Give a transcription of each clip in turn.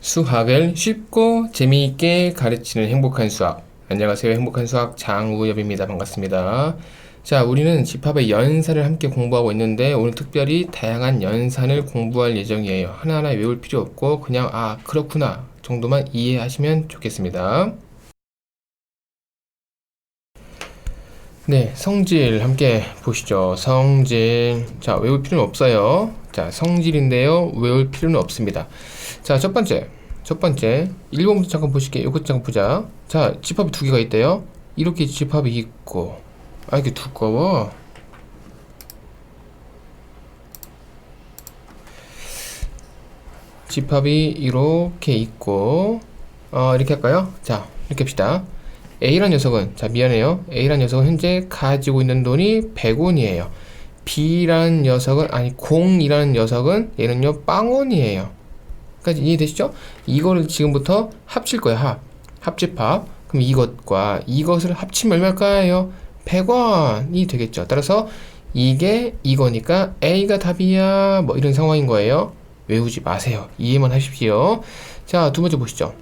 수학을 쉽고 재미있게 가르치는 행복한 수학. 안녕하세요. 행복한 수학 장우엽입니다. 반갑습니다. 자, 우리는 집합의 연산을 함께 공부하고 있는데 오늘 특별히 다양한 연산을 공부할 예정이에요. 하나하나 외울 필요 없고 그냥 그렇구나 정도만 이해하시면 좋겠습니다. 네, 성질 함께 보시죠. 성질. 자, 외울 필요는 없어요. 자, 성질인데요. 외울 필요는 없습니다. 자, 첫 번째 1번부터 잠깐 보실게요. 이것 잠깐 보자. 자, 집합이 두 개가 있대요. 이렇게 집합이 있고, 이게 두꺼워. 집합이 이렇게 있고, 이렇게 할까요? 자, 이렇게 합시다. A란 녀석은, 자, 미안해요. A란 녀석은 현재 가지고 있는 돈이 100원이에요. B라는 녀석은, 공이라는 녀석은, 얘는요, 빵원이에요. 까지 이해되시죠? 이거를 지금부터 합칠 거야. 합집합. 그럼 이것과 이것을 합치면 얼마일까요? 100원이 되겠죠. 따라서 이게 이거니까 A가 답이야. 뭐 이런 상황인 거예요. 외우지 마세요. 이해만 하십시오. 자, 두 번째 보시죠.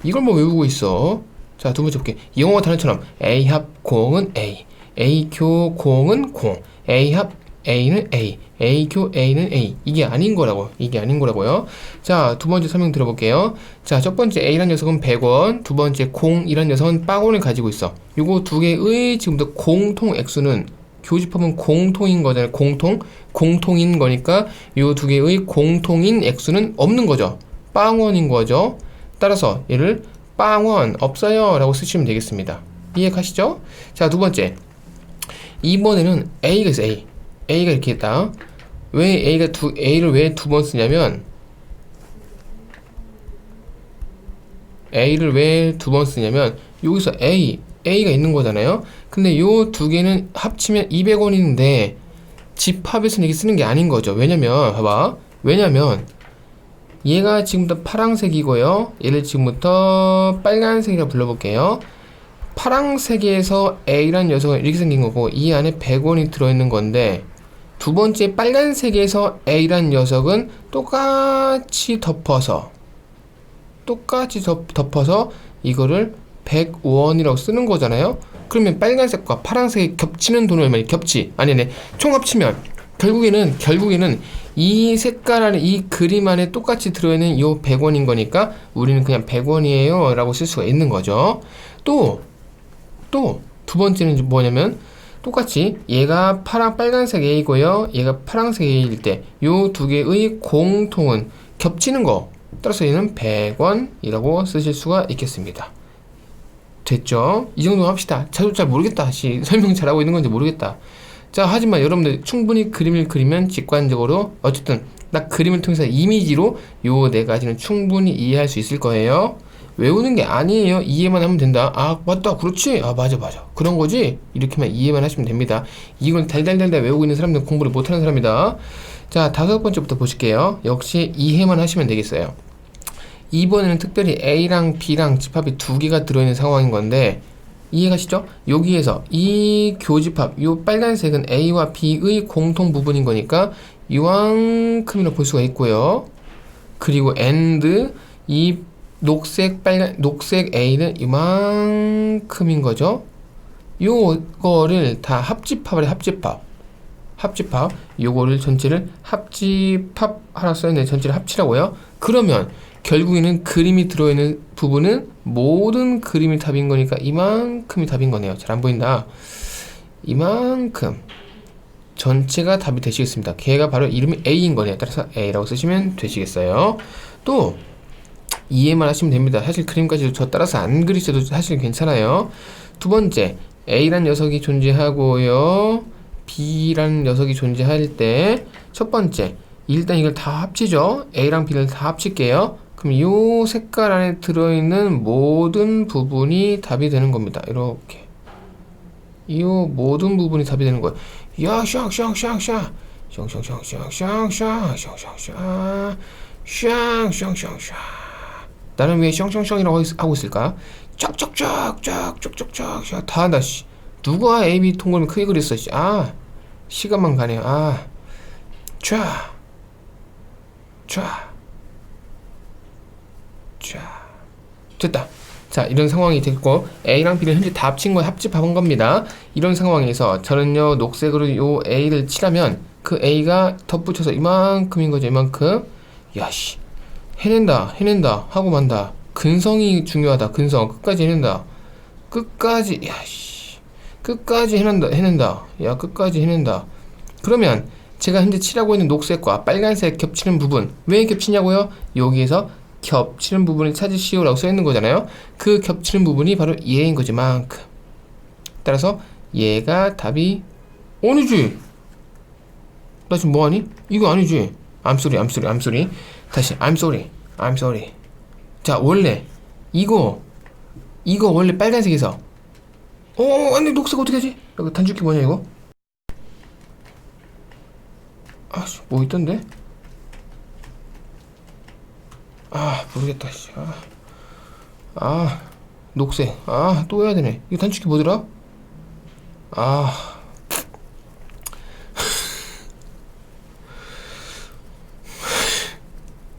이걸 뭐 외우고 있어? 자, 두 번째 볼게. 영어 단어처럼 A 합 공은 A, A 교 공은 공, A 합 A는 A, A 교 A는 A. 이게 아닌 거라고요. 자, 두 번째 설명 들어볼게요. 자, 첫 번째 A란 녀석은 100원, 두 번째 공이란 녀석은 빵원을 가지고 있어. 요거 두 개의 지금부터 공통 액수는 교집합은 공통인 거잖아요. 공통인 거니까 요 두 개의 공통인 액수는 없는 거죠. 빵원인 거죠. 따라서 얘를 빵원 없어요 라고 쓰시면 되겠습니다. 이해 가시죠? 자, 두 번째. 이번에는 A가 있어. A가 이렇게 있다. 왜 A를 왜 두 번 쓰냐면, 여기서 A가 있는 거잖아요. 근데 요 두 개는 합치면 200원인데, 집합에서는 이게 쓰는 게 아닌 거죠. 왜냐면, 얘가 지금부터 파란색이고요. 얘를 지금부터 빨간색이라 불러볼게요. 파란색에서 A란 녀석은 이렇게 생긴 거고, 이 안에 100원이 들어있는 건데, 두 번째 빨간색에서 A란 녀석은 똑같이 덮어서 이거를 100원이라고 쓰는 거잖아요. 그러면 빨간색과 파란색이 겹치는 돈이 얼마니? 총 합치면 결국에는 이 색깔 안에, 이 그림 안에 똑같이 들어있는 요 100원인 거니까 우리는 그냥 100원이에요 라고 쓸 수가 있는 거죠. 또 두 번째는 뭐냐면, 똑같이 얘가 빨간색 A고요. 얘가 파란색 A일 때 요 두 개의 공통은 겹치는 거. 따라서 얘는 100원이라고 쓰실 수가 있겠습니다. 됐죠? 이 정도 합시다. 저도 잘 모르겠다. 설명 잘하고 있는 건지 모르겠다. 자, 하지만 여러분들 충분히 그림을 그리면 직관적으로 어쨌든 딱 그림을 통해서 이미지로 요 네 가지는 충분히 이해할 수 있을 거예요. 외우는 게 아니에요. 이해만 하면 된다. 맞다. 그렇지. 맞아. 그런 거지. 이렇게만 이해만 하시면 됩니다. 이걸 달달달달 외우고 있는 사람들은 공부를 못하는 사람이다. 자, 다섯 번째부터 보실게요. 역시 이해만 하시면 되겠어요. 이번에는 특별히 A랑 B랑 집합이 두 개가 들어있는 상황인 건데, 이해가시죠? 여기에서 이 교집합, 요 빨간색은 A와 B의 공통 부분인 거니까 이만큼이라고 볼 수가 있고요. 그리고 AND 이 녹색 A는 이만큼인 거죠. 요거를 다 합집합을 해. 합집합. 요거를 전체를 합집합 하나 써있네. 전체를 합치라고요. 그러면 결국에는 그림이 들어있는 부분은 모든 그림이 답인 거니까 이만큼이 답인 거네요. 잘 안 보인다. 이만큼 전체가 답이 되시겠습니다. 걔가 바로 이름이 A인 거네요. 따라서 A라고 쓰시면 되시겠어요. 또 이해만 하시면 됩니다. 사실 그림까지 저 따라서 안 그리셔도 사실 괜찮아요. 두 번째, A란 녀석이 존재하고요, B라는 녀석이 존재할 때, 첫 번째, 일단 이걸 다 합치죠. A랑 B를 다 합칠게요. 그럼 이 색깔 안에 들어있는 모든 부분이 답이 되는 겁니다. 이렇게. 이 모든 부분이 답이 되는 거예요. 야, 샹샹샹샹. 샹샹샹샹. 나는 왜 샹샹샹이라고 하고 있을까? 쫙쫙쫙쫙 다 한다. 누가 AB 동그라미 크게 그렸어? 시간만 가네요. 쫙 자, 됐다. 자, 이런 상황이 됐고 A랑 B를 현재 다 합친 거에 합집합한 겁니다. 이런 상황에서 저는요 녹색으로 요 A를 칠하면 그 A가 덧붙여서 이만큼인 거죠. 이만큼. 야씨, 해낸다 하고 만다. 근성이 중요하다. 근성 끝까지 해낸다. 끝까지. 야씨, 끝까지 해낸다. 야, 끝까지 해낸다. 그러면 제가 현재 칠하고 있는 녹색과 빨간색 겹치는 부분, 왜 겹치냐고요? 여기에서 겹치는 부분을 찾으시오 라고 써있는 거잖아요. 그 겹치는 부분이 바로 얘인 거지. 만큼. 따라서 얘가 답이 아니지. 나 지금 뭐하니? 이거 아니지. I'm sorry. 다시 I'm sorry. 자, 원래 이거 원래 빨간색에서 아니 녹색 어떻게 하지? 여기 단축키 뭐냐 이거? 아씨, 뭐 있던데? 모르겠다. 녹색. 또 해야 되네. 이거 단축키 뭐더라?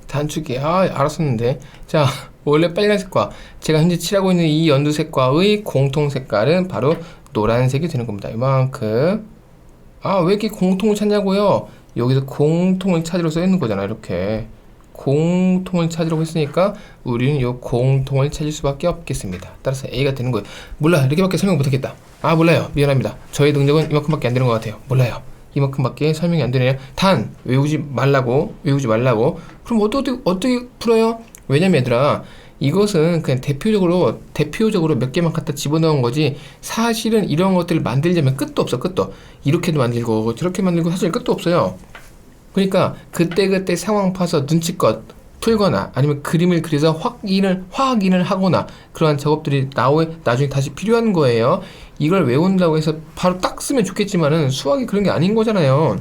단축키. 알았었는데. 자, 원래 빨간색과 제가 현재 칠하고 있는 이 연두색과의 공통 색깔은 바로 노란색이 되는 겁니다. 이만큼. 왜 이렇게 공통을 찾냐고요? 여기서 공통을 찾으러 써 있는 거잖아. 이렇게 공통을 찾으려고 했으니까 우리는 이 공통을 찾을 수밖에 없겠습니다. 따라서 A가 되는 거예요. 몰라, 이렇게밖에 설명 못하겠다. 몰라요. 미안합니다. 저의 능력은 이만큼밖에 안 되는 것 같아요. 몰라요. 이만큼밖에 설명이 안 되네요. 단 외우지 말라고. 그럼 어떻게 풀어요? 왜냐면 얘들아, 이것은 그냥 대표적으로 몇 개만 갖다 집어넣은 거지, 사실은 이런 것들을 만들려면 끝도 없어. 이렇게도 만들고 저렇게 만들고 사실 끝도 없어요. 그러니까 그때 상황 파서 눈치껏 풀거나 아니면 그림을 그려서 확인을 하거나 그러한 작업들이 나중에 다시 필요한 거예요. 이걸 외운다고 해서 바로 딱 쓰면 좋겠지만은 수학이 그런 게 아닌 거잖아요.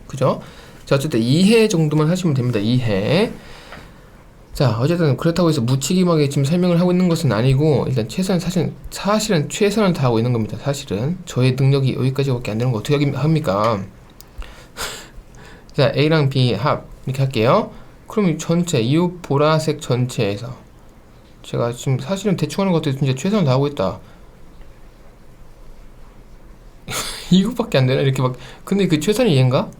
그죠? 자, 어쨌든 2회 정도만 하시면 됩니다. 2회. 자, 어쨌든 그렇다고 해서 무책임하게 지금 설명을 하고 있는 것은 아니고, 일단 사실은 최선을 다하고 있는 겁니다. 사실은 저의 능력이 여기까지밖에 안 되는 거 어떻게 합니까? 자, A랑 B 합 이렇게 할게요. 그럼 이 전체, 이 보라색 전체에서 제가 지금 사실은 대충 하는 것도 진짜 최선을 다하고 있다. 이것밖에 안 되나? 이렇게 막. 근데 그 최선이 얘인가?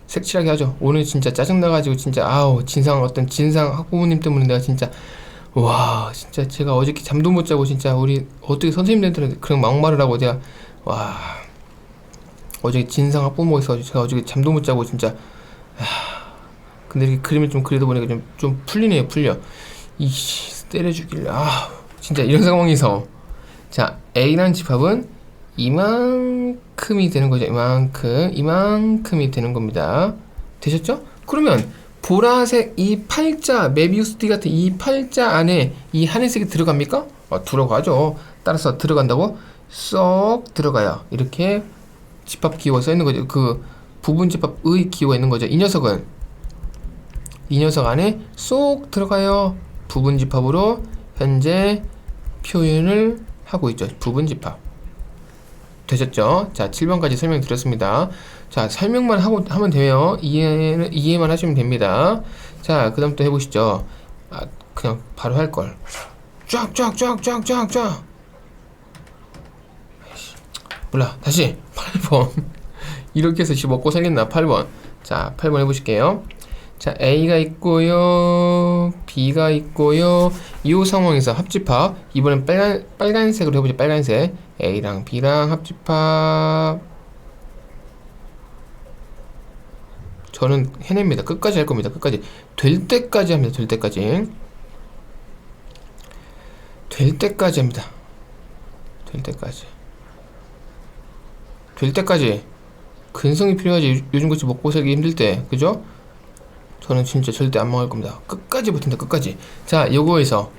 색칠하게 하죠. 오늘 진짜 짜증나가지고 진짜 진상 학부모님 때문에 내가 진짜 진짜 제가 어저께 잠도 못 자고 진짜 우리 어떻게 선생님들한테 그런 막말을 하고 제가 어저께 진상 학부모가 있어가지고 제가 어저께 잠도 못 자고 진짜 근데 이렇게 그림을 좀 그리다 보니까 좀 풀리네요. 풀려. 때려주길. 진짜 이런 상황에서 자, A라는 집합은 이만큼이 되는 거죠. 이만큼이 되는 겁니다. 되셨죠? 그러면 보라색 이 팔자, 메비우스 띠 같은 이 팔자 안에 이 하늘색이 들어갑니까? 들어가죠. 따라서 들어간다고? 쏙 들어가요. 이렇게 집합 기호가 써 있는 거죠. 그 부분 집합의 기호가 있는 거죠. 이 녀석 안에 쏙 들어가요. 부분 집합으로 현재 표현을 하고 있죠. 부분 집합. 되셨죠? 자, 7번까지 설명드렸습니다. 자, 설명만 하면 돼요. 이해만 하시면 됩니다. 자, 그 다음 또 해보시죠. 그냥 바로 할걸. 쫙. 몰라. 다시. 8번. 이렇게 해서 먹고 살겠나? 8번. 자, 8번 해보실게요. 자, A가 있고요, B가 있고요. 이 상황에서 합집합. 이번엔 빨간색으로 해보죠. 빨간색. A랑 B랑 합집합. 저는 해냅니다. 끝까지 할 겁니다. 끝까지. 될 때까지 합니다. 될 때까지 합니다. 될 때까지. 근성이 필요하지. 요즘같이 먹고 살기 힘들 때. 그죠? 저는 진짜 절대 안 망할 겁니다. 끝까지 버틴다. 끝까지. 자, 요거에서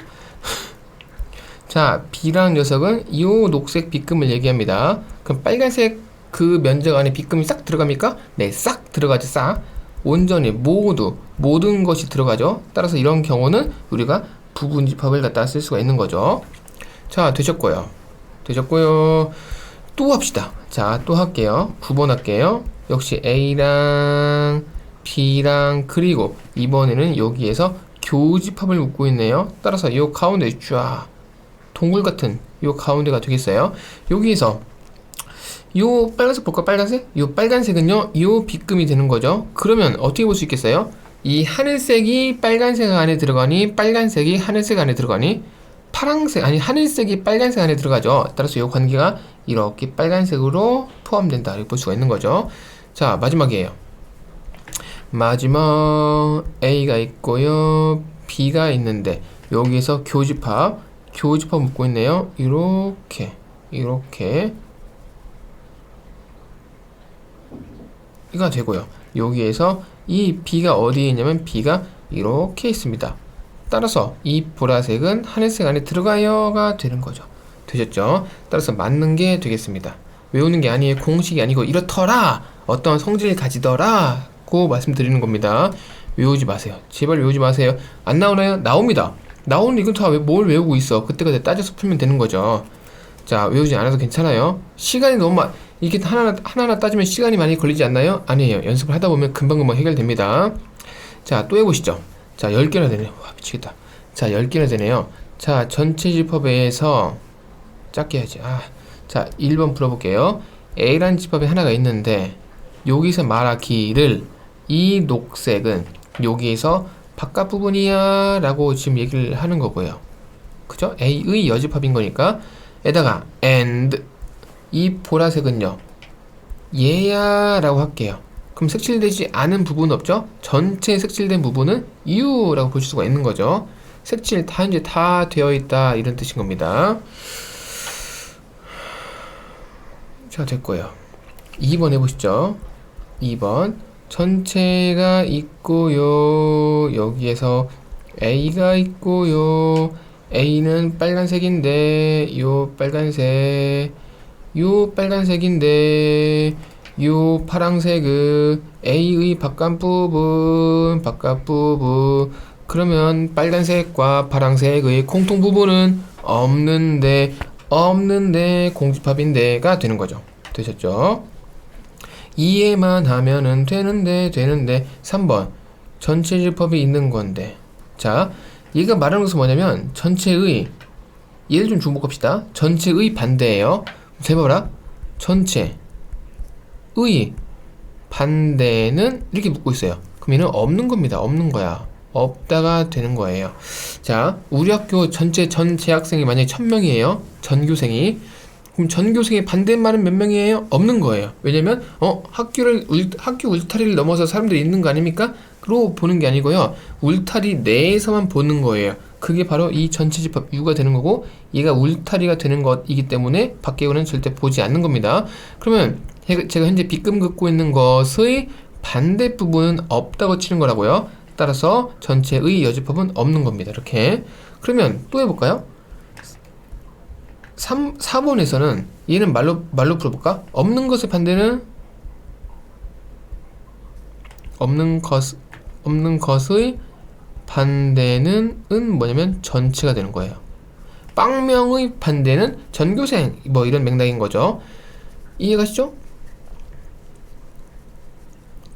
자, B라는 녀석은 이 녹색 빗금을 얘기합니다. 그럼 빨간색 그 면적 안에 빗금이 싹 들어갑니까? 네, 싹 들어가죠. 싹. 온전히 모든 것이 들어가죠. 따라서 이런 경우는 우리가 부분집합을 갖다 쓸 수가 있는 거죠. 자, 되셨고요. 또 합시다. 자, 또 할게요. 9번 할게요. 역시 A랑 B랑 그리고 이번에는 여기에서 교집합을 묶고 있네요. 따라서 이 가운데 쫙 동굴 같은 이 가운데가 되겠어요. 여기에서 요 빨간색 볼까? 빨간색? 요 빨간색은요 요 빗금이 되는 거죠. 그러면 어떻게 볼 수 있겠어요? 이 하늘색이 빨간색 안에 들어가니 빨간색이 하늘색 안에 들어가니 파란색 아니 하늘색이 빨간색 안에 들어가죠. 따라서 요 관계가 이렇게 빨간색으로 포함된다 이렇게 볼 수가 있는 거죠. 자, 마지막이에요. 마지막 A가 있고요, B가 있는데 여기에서 교집합 묶고 있네요. 이렇게 이가 되고요. 여기에서 이 B가 어디에 있냐면 B가 이렇게 있습니다. 따라서 이 보라색은 하늘색 안에 들어가요가 되는 거죠. 되셨죠? 따라서 맞는 게 되겠습니다. 외우는 게 아니에요. 공식이 아니고 이렇더라, 어떤 성질을 가지더라 고 말씀드리는 겁니다. 외우지 마세요. 제발 외우지 마세요. 안 나오나요? 나옵니다. 나오는 이건 다 뭘 외우고 있어. 그때그때 따져서 풀면 되는 거죠. 자, 외우지 않아도 괜찮아요. 시간이 너무 이게 하나하나 따지면 시간이 많이 걸리지 않나요? 아니에요. 연습을 하다 보면 금방금방 해결됩니다. 자, 또 해보시죠. 자, 10개나 되네요. 와, 미치겠다. 자, 10개나 되네요. 자, 전체 집합에서 작게 해야지. 자, 1번 풀어볼게요. A라는 집합이 하나가 있는데 여기서 말하기를 이 녹색은 여기에서 바깥 부분이야 라고 지금 얘기를 하는 거고요. 그죠? A의 여집합인 거니까 에다가 and 이 보라색은요 얘야 라고 할게요. 그럼 색칠되지 않은 부분은 없죠? 전체 색칠된 부분은 U 라고 볼 수가 있는 거죠. 색칠 이제 다 되어 있다 이런 뜻인 겁니다. 자, 됐고요. 2번 해보시죠. 2번 전체가 있고요, 여기에서 A가 있고요, A는 빨간색인데 요 빨간색인데 요 파란색은 A의 바깥 부분 그러면 빨간색과 파란색의 공통 부분은 없는데 공집합인데가 되는 거죠. 되셨죠? 이해만 하면은 되는데 3번 전체 집합이 있는 건데, 자, 얘가 말하는 것은 뭐냐면 전체의, 얘를 좀 주목합시다. 전체의 반대예요. 해봐라. 전체의 반대는 이렇게 묻고 있어요. 그럼 얘는 없는 겁니다. 없는 거야. 없다가 되는 거예요. 자, 우리 학교 전 재학생이 만약에 1000명이에요. 전교생이. 그럼 전교생의 반대말은 몇 명이에요? 없는 거예요. 왜냐면 학교 울타리를 넘어서 사람들이 있는 거 아닙니까? 그로 보는 게 아니고요. 울타리 내에서만 보는 거예요. 그게 바로 이 전체 집합 U가 되는 거고, 얘가 울타리가 되는 것이기 때문에 밖에는 절대 보지 않는 겁니다. 그러면 제가 현재 빗금 긋고 있는 것의 반대 부분은 없다고 치는 거라고요. 따라서 전체의 여집합은 없는 겁니다. 이렇게. 그러면 또 해볼까요? 4번에서는 얘는 말로 풀어볼까? 없는 것의 반대는 없는 것의 반대는 뭐냐면 전체가 되는 거예요. 빵명의 반대는 전교생, 뭐 이런 맥락인 거죠. 이해가시죠?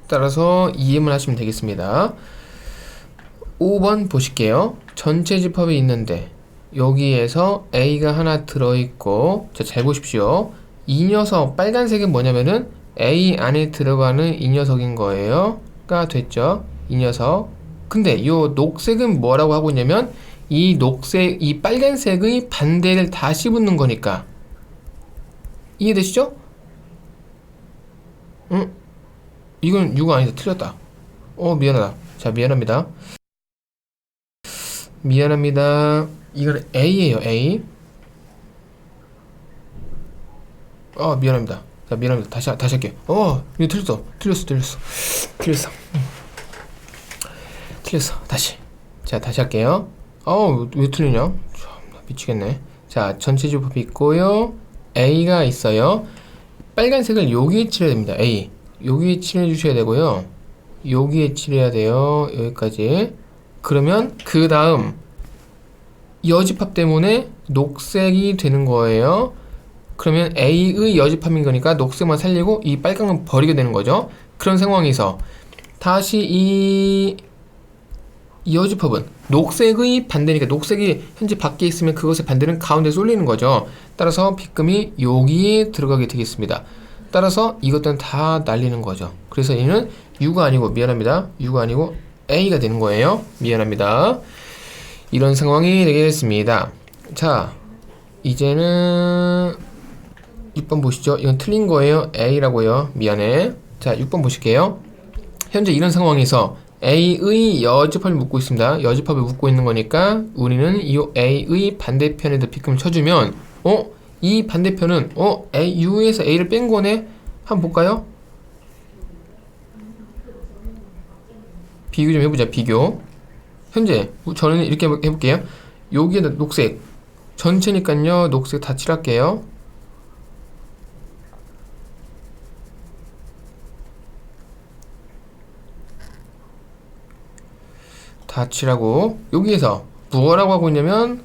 따라서 이해만 하시면 되겠습니다. 5번 보실게요. 전체 집합이 있는데 여기에서 A가 하나 들어있고, 자, 잘 보십시오. 이 녀석 빨간색은 뭐냐면은 A 안에 들어가는 이 녀석인 거예요. 가 됐죠? 이 녀석. 근데 요 녹색은 뭐라고 하고 있냐면 이 빨간색의 반대를 다시 붙는 거니까. 이해되시죠? 응? 이건 U가 아니다. 틀렸다. 미안하다. 자, 미안합니다. 이거는 A예요. A. 미안합니다. 자, 미안합니다. 다시 할게요. 이거 틀렸어. 다시. 자, 다시 할게요. 왜 틀리냐? 미치겠네. 자, 전체 집합이 있고요, A가 있어요. 빨간색을 여기에 칠해야 됩니다. A. 여기에 칠해 주셔야 되고요. 여기에 칠해야 돼요. 여기까지. 그러면 그 다음 여집합 때문에 녹색이 되는 거예요. 그러면 A의 여집합인 거니까 녹색만 살리고 이 빨간 건 버리게 되는 거죠. 그런 상황에서 다시 이 여집합은 녹색의 반대니까 녹색이 현재 밖에 있으면 그것의 반대는 가운데 쏠리는 거죠. 따라서 빗금이 여기에 들어가게 되겠습니다. 따라서 이것들은 다 날리는 거죠. 그래서 얘는 U가 아니고 미안합니다. U가 아니고 A가 되는 거예요. 미안합니다. 이런 상황이 되겠습니다. 자, 이제는 6번 보시죠. 이건 틀린 거예요. A라고요. 미안해. 자, 6번 보실게요. 현재 이런 상황에서 A의 여집합을 묻고 있습니다. 여집합을 묻고 있는 거니까 우리는 이 A의 반대편에다 빗금을 쳐주면 이 반대편은 U에서 A를 뺀 거네? 한번 볼까요? 비교 좀 해보자. 비교. 현재 저는 이렇게 해볼게요. 여기에다 녹색 전체니까요. 녹색 다 칠할게요. 다 칠하고 여기에서 뭐라고 하고 있냐면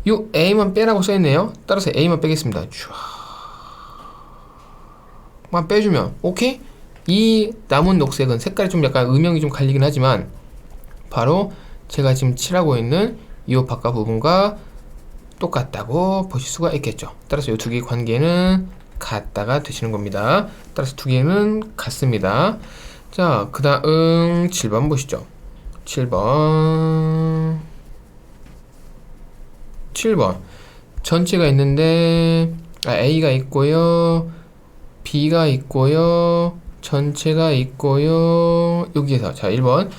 요 A만 빼라고 써있네요. 따라서 A만 빼겠습니다. 만 빼주면 오케이? 이 남은 녹색은 색깔이 좀 약간 음영이 좀 갈리긴 하지만 바로 제가 지금 칠하고 있는 이 바깥 부분과 똑같다고 보실 수가 있겠죠. 따라서 이 두 개의 관계는 같다가 되시는 겁니다. 따라서 두 개는 같습니다. 자, 그 다음 7번 보시죠. 7번 전체가 있는데 A가 있고요, B가 있고요, 전체가 있고요. 여기에서 자 1번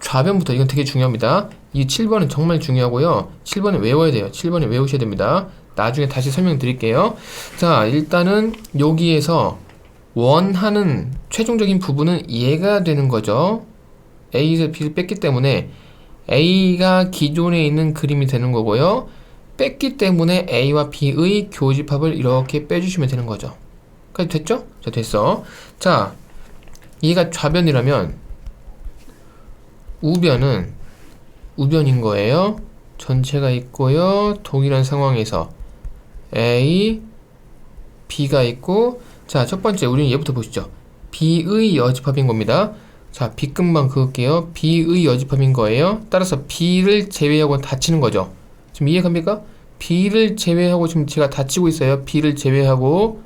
좌변부터 이건 되게 중요합니다. 이 7번은 정말 중요하고요. 7번은 외워야 돼요. 7번은 외우셔야 됩니다. 나중에 다시 설명드릴게요. 자, 일단은 여기에서 원하는 최종적인 부분은 얘가 되는 거죠. A에서 B를 뺐기 때문에 A가 기존에 있는 그림이 되는 거고요. 뺐기 때문에 A와 B의 교집합을 이렇게 빼주시면 되는 거죠. 까지 됐죠? 자, 됐어. 자, 얘가 좌변이라면 우변은 우변인 거예요. 전체가 있고요. 동일한 상황에서 A, B가 있고, 자, 첫 번째 우리는 얘부터 보시죠. B의 여집합인 겁니다. 자, B끝만 그을게요. B의 여집합인 거예요. 따라서 B를 제외하고 닫히는 거죠. 지금 이해갑니까? B를 제외하고 지금 제가 닫히고 있어요. B를 제외하고.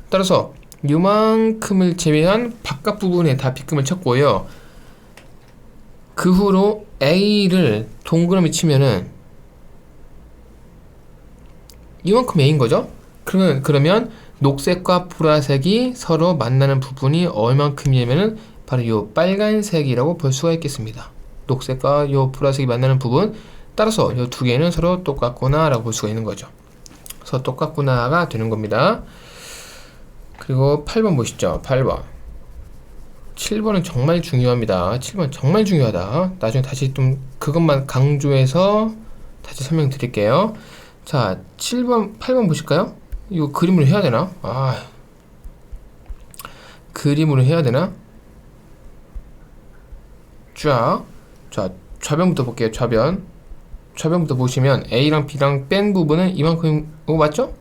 따라서 요만큼을 제외한 바깥 부분에 다 B금을 쳤고요. 그 후로 A를 동그라미 치면은 이만큼 A인 거죠? 그러면 녹색과 보라색이 서로 만나는 부분이 얼만큼이냐면은 바로 요 빨간색이라고 볼 수가 있겠습니다. 녹색과 요 보라색이 만나는 부분, 따라서 요 두 개는 서로 똑같구나 라고 볼 수가 있는 거죠. 그래서 똑같구나가 되는 겁니다. 그리고 8번 보시죠. 8번 7번은 정말 중요합니다. 7번 정말 중요하다. 나중에 다시 좀 그것만 강조해서 다시 설명드릴게요. 자, 7번 8번 보실까요? 이거 그림으로 해야 되나? 그림으로 해야 되나? 자, 좌변부터 볼게요. 좌변부터 보시면 A랑 B랑 뺀 부분은 이만큼, 맞죠?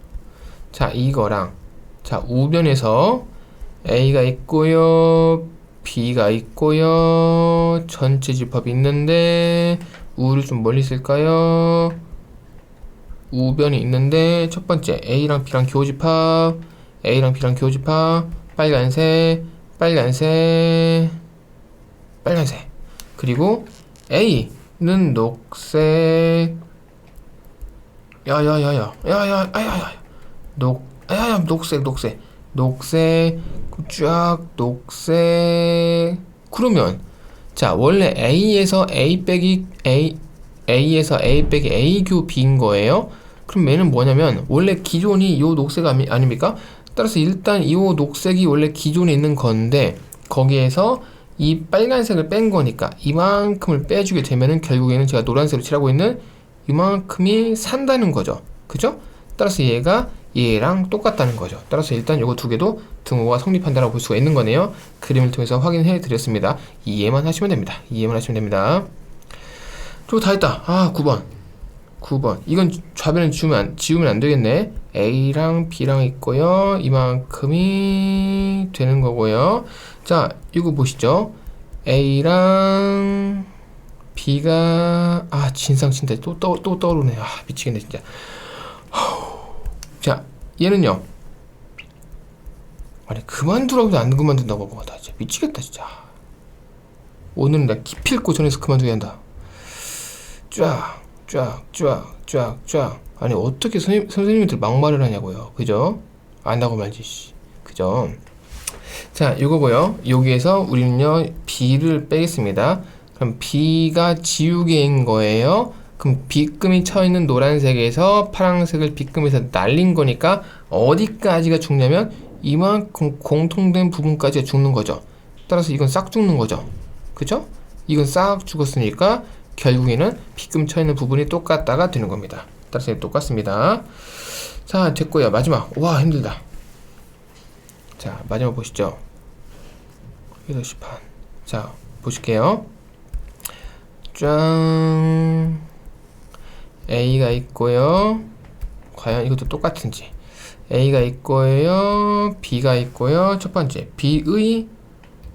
자, 이거랑, 자, 우변에서 A가 있고요, B가 있고요, 전체 집합이 있는데, 우를 좀 멀리 쓸까요? 우변이 있는데, 첫 번째, A랑 B랑 교집합, 빨간색, 그리고 A는 녹색, 녹색, 쫙 녹색. 그러면 자, 원래 A에서 A 빼기 A 교 B인 거예요. 그럼 얘는 뭐냐면 원래 기존이 요 녹색 아닙니까? 따라서 일단 이 녹색이 원래 기존에 있는 건데 거기에서 이 빨간색을 뺀 거니까 이만큼을 빼주게 되면은 결국에는 제가 노란색으로 칠하고 있는 이만큼이 산다는 거죠. 그죠? 따라서 얘가 얘랑 똑같다는 거죠. 따라서 일단 요거 두 개도 등호가 성립한다라고 볼 수가 있는 거네요. 그림을 통해서 확인해 드렸습니다. 이해만 하시면 됩니다. 저 다 했다. 9번. 이건 좌변을 지우면 안 되겠네. A랑 B랑 있고요. 이만큼이 되는 거고요. 자, 이거 보시죠. A랑 B가 진상 친다. 또 떠오르네. 미치겠네 진짜. 자, 얘는요. 아니 그만두라고도 안 그만둔다고 뭐 나 진짜 미치겠다 진짜. 오늘은 나 기필코 전해서 그만두게 한다. 쫙. 아니 어떻게 선생님들 막말을 하냐고요. 그죠? 안다고 말지 씨. 그죠? 자, 요거고요. 여기에서 우리는요 B를 빼겠습니다. 그럼 B가 지우개인 거예요. 그럼 빗금이 쳐있는 노란색에서 파란색을 빗금에서 날린 거니까 어디까지가 죽냐면 이만큼 공통된 부분까지가 죽는 거죠. 따라서 이건 싹 죽는 거죠. 그죠? 이건 싹 죽었으니까 결국에는 빗금 쳐있는 부분이 똑같다가 되는 겁니다. 따라서 똑같습니다. 자, 됐고요. 마지막. 와, 힘들다. 자, 마지막 보시죠. 8시 반. 자, 보실게요. 짠. A가 있고요. 과연 이것도 똑같은지. A가 있고요. B가 있고요. 첫 번째. B의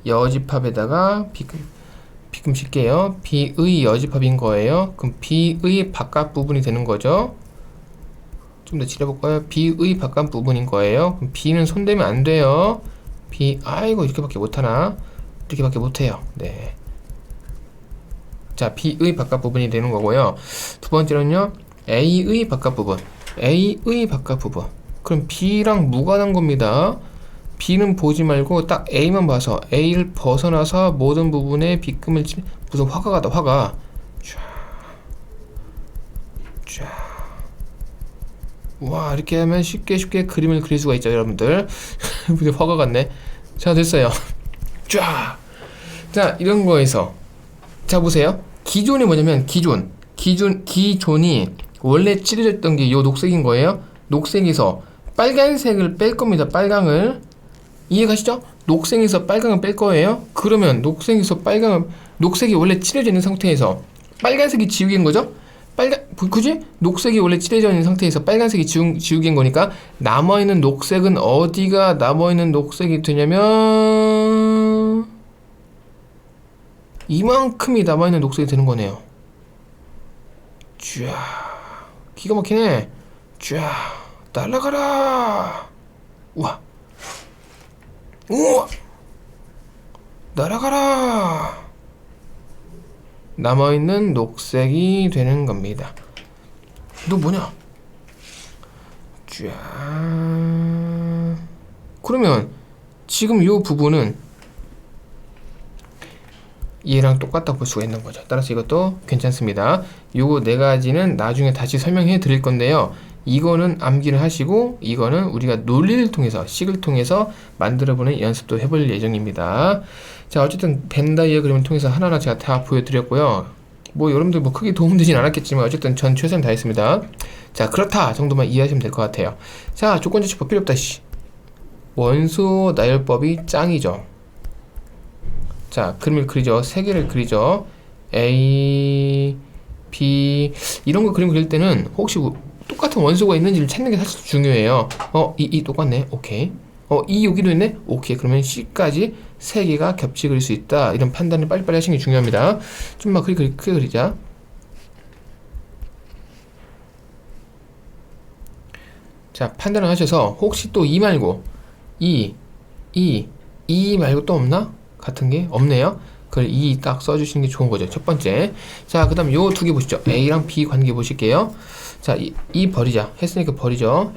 여집합에다가 빗금 칠게요. B의 여집합인 거예요. 그럼 B의 바깥 부분이 되는 거죠. 좀 더 칠해볼까요? B의 바깥 부분인 거예요. 그럼 B는 손대면 안 돼요. B, 아이고, 이렇게밖에 못하나? 이렇게밖에 못해요. 네. 자, B의 바깥 부분이 되는 거고요. 두 번째로는요, A의 바깥 부분. A의 바깥 부분. 그럼 B랑 무관한 겁니다. B는 보지 말고 딱 A만 봐서 A를 벗어나서 모든 부분에 빗금을 무슨 화가다, 화가. 쫙. 와, 이렇게 하면 쉽게 그림을 그릴 수가 있죠, 여러분들. 무슨 화가 같네. 자, 됐어요. 쫙. 자, 이런 거에서. 자, 보세요. 기존이 뭐냐면, 기존이 원래 칠해졌던 게 요 녹색인 거예요. 녹색에서 빨간색을 뺄 겁니다. 빨강을. 이해가시죠? 녹색에서 빨강을 뺄 거예요. 그러면 녹색이 원래 칠해져 있는 상태에서 빨간색이 지우개인 거죠? 그지? 녹색이 원래 칠해져 있는 상태에서 빨간색이 지우개인 거니까 남아있는 녹색은 어디가 남아있는 녹색이 되냐면 이만큼이 남아있는 녹색이 되는 거네요. 쫙. 기가 막히네. 쫙. 날아가라. 우와. 날아가라. 남아있는 녹색이 되는 겁니다. 너 뭐냐? 쫙. 그러면 지금 이 부분은 얘랑 똑같다고 볼 수가 있는 거죠. 따라서 이것도 괜찮습니다. 요거 네 가지는 나중에 다시 설명해 드릴 건데요. 이거는 암기를 하시고 이거는 우리가 논리를 통해서 식을 통해서 만들어보는 연습도 해볼 예정입니다. 자, 어쨌든 벤 다이어그램을 통해서 하나하나 제가 다 보여드렸고요. 뭐 여러분들 뭐 크게 도움되진 않았겠지만 어쨌든 전 최선을 다했습니다. 자, 그렇다 정도만 이해하시면 될 것 같아요. 자, 조건제시법 필요 없다 씨. 원소 나열법이 짱이죠. 자, 그림을 그리죠. 세 개를 그리죠. A, B 이런 거 그림 그릴 때는 혹시 똑같은 원소가 있는지를 찾는 게 사실 중요해요. 이 똑같네. 오케이. 이 여기도 있네. 오케이. 그러면 C까지 세 개가 겹치 그릴 수 있다. 이런 판단을 빨리빨리 하시는 게 중요합니다. 좀만 크게 그리자. 자, 판단을 하셔서 혹시 또 이 말고 이 말고 또 없나? 같은 게 없네요. 그걸 이 딱 써주시는 게 좋은 거죠. 첫 번째. 자, 그 다음 요 두 개 보시죠. A랑 B 관계 보실게요. 자, 이 버리자. 했으니까 버리죠.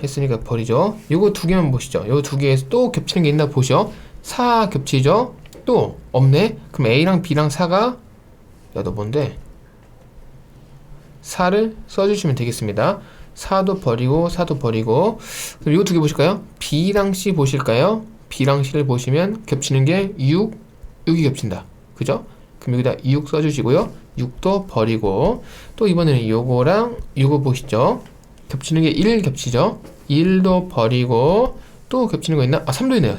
요거 두 개만 보시죠. 요 두 개에서 또 겹치는 게 있나 보시죠. 4 겹치죠? 또 없네? 그럼 A랑 B랑 4가 야, 너 뭔데? 4를 써주시면 되겠습니다. 4도 버리고 그럼 요 두 개 보실까요? B랑 C 보실까요? B랑 C를 보시면 겹치는 게 6이 겹친다. 그죠? 그럼 여기다 6 써주시고요. 6도 버리고 또 이번에는 요거랑 요거 보시죠. 겹치는 게 1 겹치죠. 1도 버리고 또 겹치는 거 있나? 3도 있네요.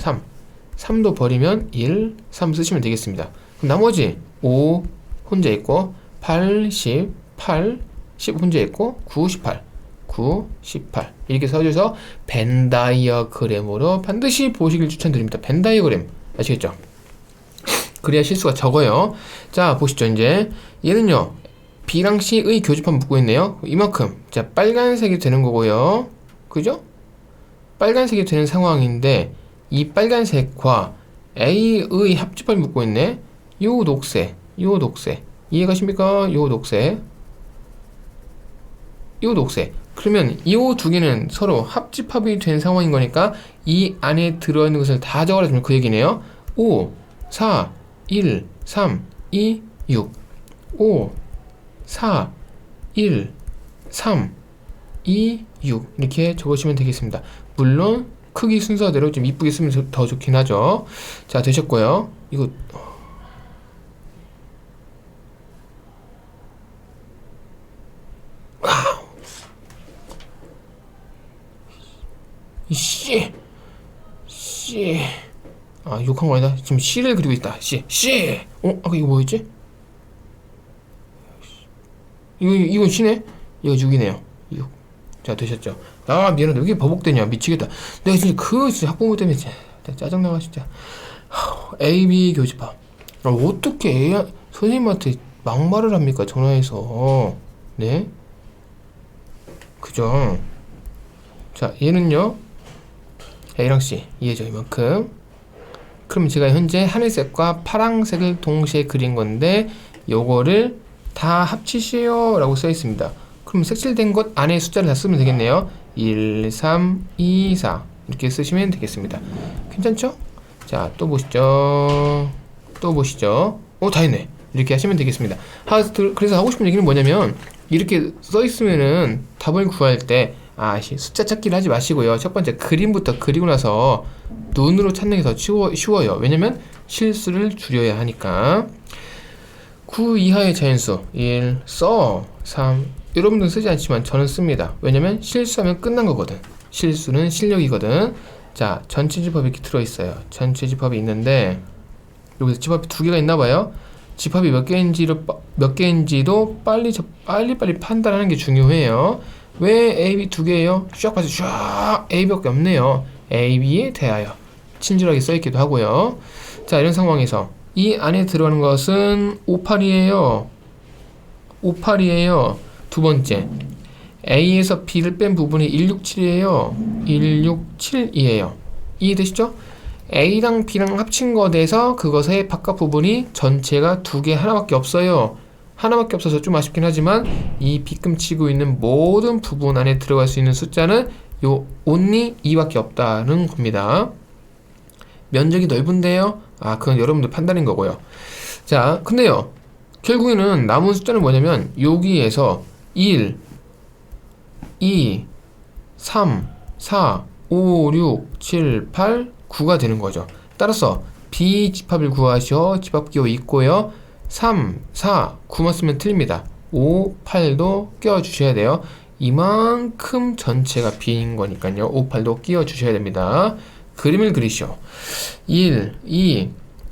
3도 버리면 1, 3 쓰시면 되겠습니다. 그럼 나머지 5 혼자 있고 8, 10 혼자 있고 9, 18 이렇게 써줘서 벤 다이어그램으로 반드시 보시길 추천드립니다. 벤 다이어그램 아시겠죠? 그래야 실수가 적어요. 자, 보시죠. 이제 얘는요, B랑 C의 교집합 묶고 있네요. 이만큼. 자, 빨간색이 되는 거고요. 그죠? 빨간색이 되는 상황인데 이 빨간색과 A의 합집합을 묶고 있네. 요 녹색, 요 녹색. 이해가십니까? 요 녹색, 요 녹색. 그러면 이 두 개는 서로 합집합이 된 상황인 거니까 이 안에 들어있는 것을 다 적어라 주면 그 얘기네요. 5, 4, 1, 3, 2, 6. 5, 4, 1, 3, 2, 6 이렇게 적으시면 되겠습니다. 물론 크기 순서대로 좀 이쁘게 쓰면 더 좋긴 하죠. 자, 되셨고요. 이거 씨 아, 욕한 거 아니다. 지금 C를 그리고 있다. C 아까 이거 뭐였지? 이건 C네? 이거 6이네요. 6. 자, 되셨죠? 아, 미안하다. 왜 이렇게 버벅대냐. 미치겠다. 내가 진짜 진짜 학부모 때문에 진짜 짜증나가 진짜. A, B 교집합. 어떻게 선생님한테 막말을 합니까? 전화해서. 네? 그죠? 자, 얘는요, A랑 C 이해죠? 이만큼. 그럼 제가 현재 하늘색과 파랑색을 동시에 그린 건데 요거를 다 합치시오 라고 써 있습니다. 그럼 색칠된 것 안에 숫자를 다 쓰면 되겠네요. 1, 3, 2, 4 이렇게 쓰시면 되겠습니다. 괜찮죠? 자, 또 보시죠. 다 했네. 이렇게 하시면 되겠습니다. 그래서 하고 싶은 얘기는 뭐냐면, 이렇게 써 있으면은 답을 구할 때 숫자 찾기를 하지 마시고요. 첫 번째 그림부터 그리고 나서 눈으로 찾는 게 더 쉬워요. 왜냐면 실수를 줄여야 하니까. 9 이하의 자연수 1 써. 3 여러분들은 쓰지 않지만 저는 씁니다. 왜냐면 실수하면 끝난 거거든. 실수는 실력이거든. 자, 전체 집합이 이렇게 들어있어요. 전체 집합이 있는데 여기서 집합이 두 개가 있나 봐요. 집합이 몇 개인지도 빨리 판단하는 게 중요해요. 왜 A, B 두 개예요? 쫙 봐서 쫙 A, B밖에 없네요. A, B에 대하여 친절하게 써있기도 하고요. 자, 이런 상황에서 이 안에 들어가는 것은 58이에요. 58이에요. 두 번째, A에서 B를 뺀 부분이 167이에요. 167이에요. 이해되시죠? A랑 B랑 합친 것에서 그것의 바깥 부분이 전체가 두 개 하나밖에 없어요. 하나밖에 없어서 좀 아쉽긴 하지만 이 빗금 치고 있는 모든 부분 안에 들어갈 수 있는 숫자는 요 only 2밖에 없다는 겁니다. 면적이 넓은데요? 그건 여러분들 판단인 거고요. 자, 근데요, 결국에는 남은 숫자는 뭐냐면 여기에서 1, 2, 3, 4, 5, 6, 7, 8, 9가 되는 거죠. 따라서 B 집합을 구하시오. 집합기호 있고요. 3, 4, 9만 쓰면 틀립니다. 5, 8도 끼워주셔야 돼요. 이만큼 전체가 B인 거니까요. 5, 8도 끼워주셔야 됩니다. 그림을 그리시오. 1, 2,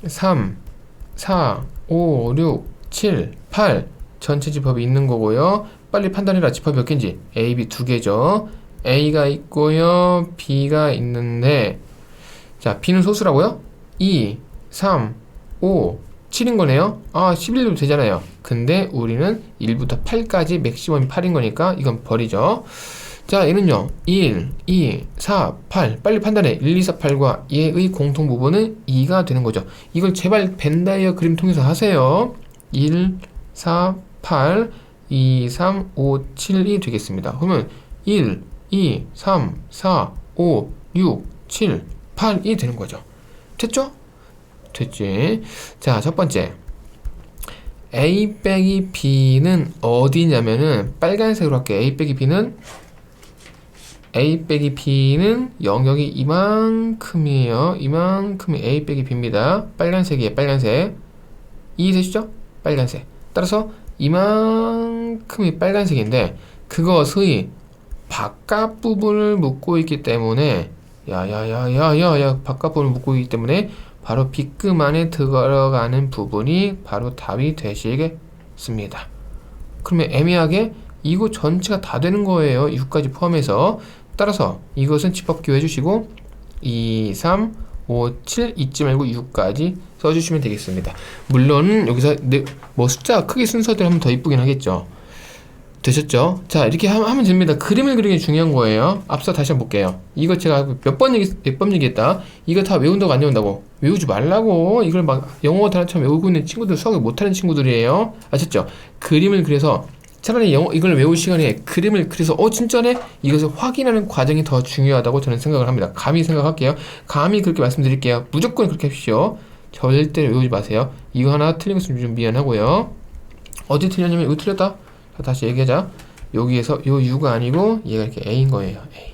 3, 4, 5, 6, 7, 8 전체 집합이 있는 거고요. 빨리 판단해라. 집합이 몇 개인지. A, B 두 개죠. A가 있고요. B가 있는데, 자, B는 소수라고요? 2, 3, 5, 7인 거네요. 11도 되잖아요. 근데 우리는 1부터 8까지 맥시멈이 8인 거니까 이건 버리죠. 자, 얘는요, 1, 2, 4, 8 빨리 판단해. 1, 2, 4, 8과 얘의 공통 부분은 2가 되는 거죠. 이걸 제발 벤다이어 그림 통해서 하세요. 1, 4, 8 2, 3, 5, 7이 되겠습니다. 그러면 1, 2, 3, 4, 5, 6, 7, 8이 되는 거죠. 됐죠? 됐지. 자, 첫 번째, A 빼기 B는 어디냐면은 빨간색으로 할게요. A 빼기 B는 영역이 이만큼이에요. 이만큼이 A 빼기 B입니다. 빨간색이에요. 빨간색. 이해되시죠? 빨간색. 따라서 이만큼이 빨간색인데 그것의 바깥 부분을 묶고 있기 때문에 바깥 부분을 묶고 있기 때문에 바로 빗금 안에 들어가는 부분이 바로 답이 되시겠습니다. 그러면 애매하게 이거 전체가 다 되는 거예요. 6까지 포함해서. 따라서 이것은 집합기호 해주시고 2, 3, 5, 7 잊지 말고 6까지 써주시면 되겠습니다. 물론 여기서 뭐 숫자 크기 순서대로 하면 더 이쁘긴 하겠죠. 되셨죠? 자, 이렇게 하면 됩니다. 그림을 그리는 게 중요한 거예요. 앞서 다시 한번 볼게요. 이거 제가 몇 번 얘기했다. 이거 다 외운다고 안 외운다고? 외우지 말라고. 이걸 막 영어 단어처럼 외우고 있는 친구들, 수학을 못하는 친구들이에요. 아셨죠? 그림을 그려서 차라리 이걸 외울 시간에 그림을 그려서 진짜네? 이것을 확인하는 과정이 더 중요하다고 저는 생각을 합니다. 감히 생각할게요. 감히 그렇게 말씀드릴게요. 무조건 그렇게 하십시오. 절대로 외우지 마세요. 이거 하나 틀린 것은 좀 미안하고요. 어디 틀렸냐면 이거 틀렸다. 다시 얘기하자. 여기에서 요 U가 아니고 얘가 이렇게 A인 거예요. A.